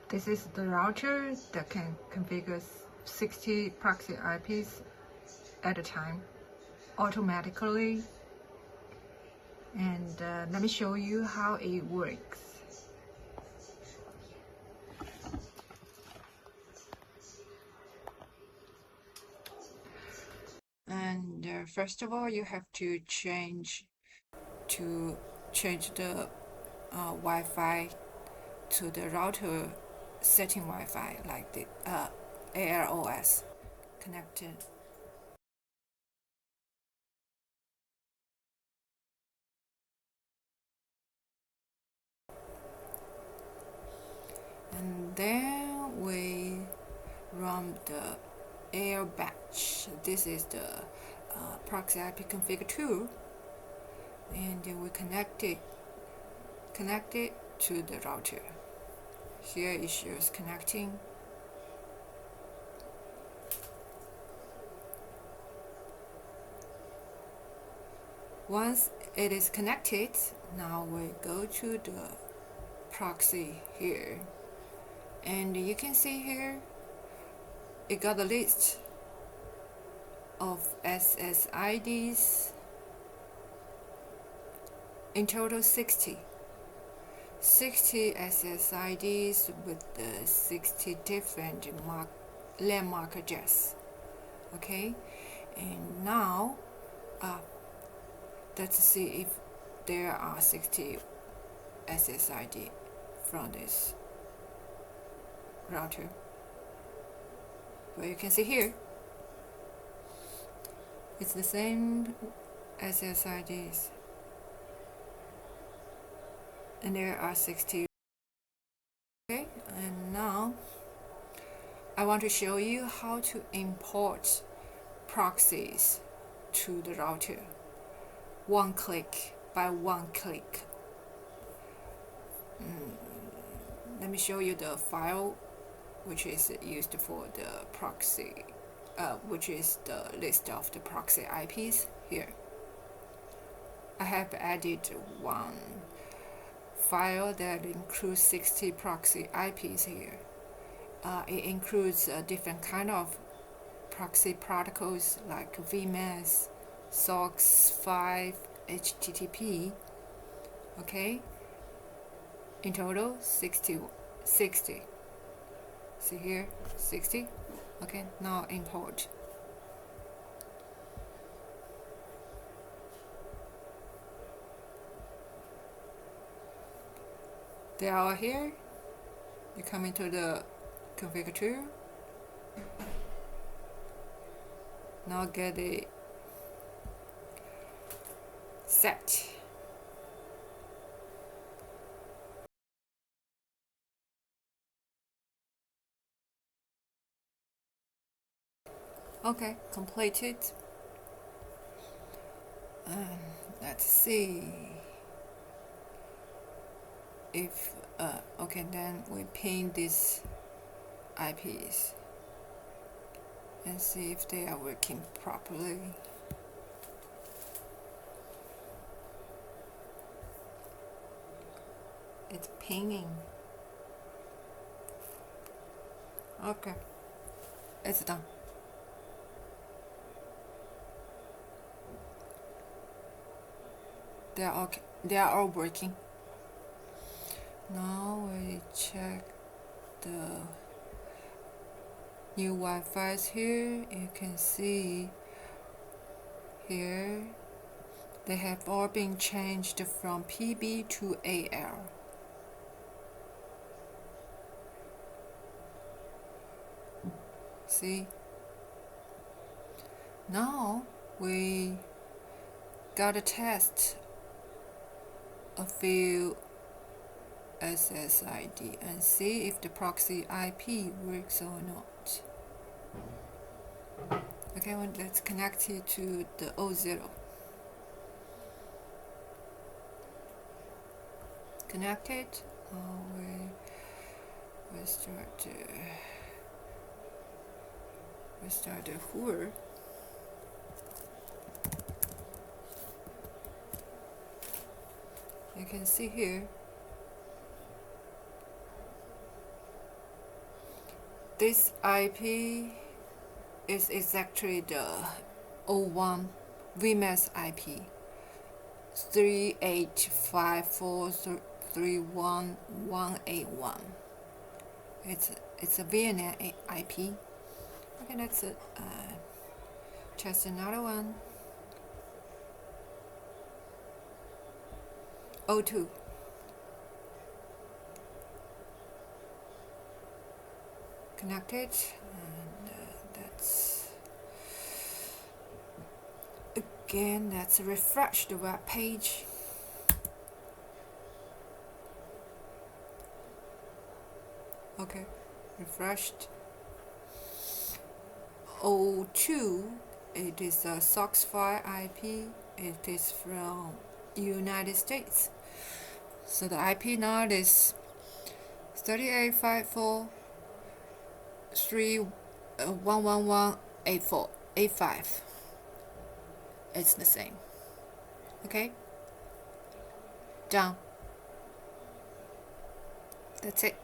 This is the router that can configure 60 proxy IPs at a time automatically. And let me show you how it works. And first of all, you have to change the Wi-Fi to the router setting Wi-Fi, like the AROS connected. And then we run the air batch. This is the proxy IP configure tool, and then we connect it to the router. Here it shows connecting. Once it is connected, now we go to the proxy here, and you can see here it got a list of SSIDs, in total 60 SSIDs with the 60 different LAN MAC address. Okay, and now let's see if there are 60 SSID from this router. Well, you can see here it's the same SSIDs, and there are 60. Okay, and now I want to show you how to import proxies to the router one click by one click. Let me show you the file which is used for the proxy, which is the list of the proxy IPs here. I have added one file that includes 60 proxy IPs here. It includes different kind of proxy protocols like vmess, SOCKS 5, HTTP. Okay, in total 60. See here, 60. Okay, now import. They are here. You come into the configure tool. Now get it set. Okay, completed. Let's see if okay, then we ping these IPs and see if they are working properly. It's pinging. Okay, it's done. They are all working. Now we check the new Wi-Fi's here. You can see here they have all been changed from PB to AL. See? Now we gotta test a few SSID and see if the proxy IP works or not. Okay, well, let's connect it to the O0. Connected. We start the Hoover. You can see here This IP is exactly the 01 vmess IP 385431181. It's a VLAN IP. Okay, let's test another one. 02. Connected, and that's again. Let's refresh the web page. Okay, refreshed. 02. It is a SOX file IP. It is from United States. So the IP now is 3854.3.111.84.85. It's the same. Okay? Done. That's it.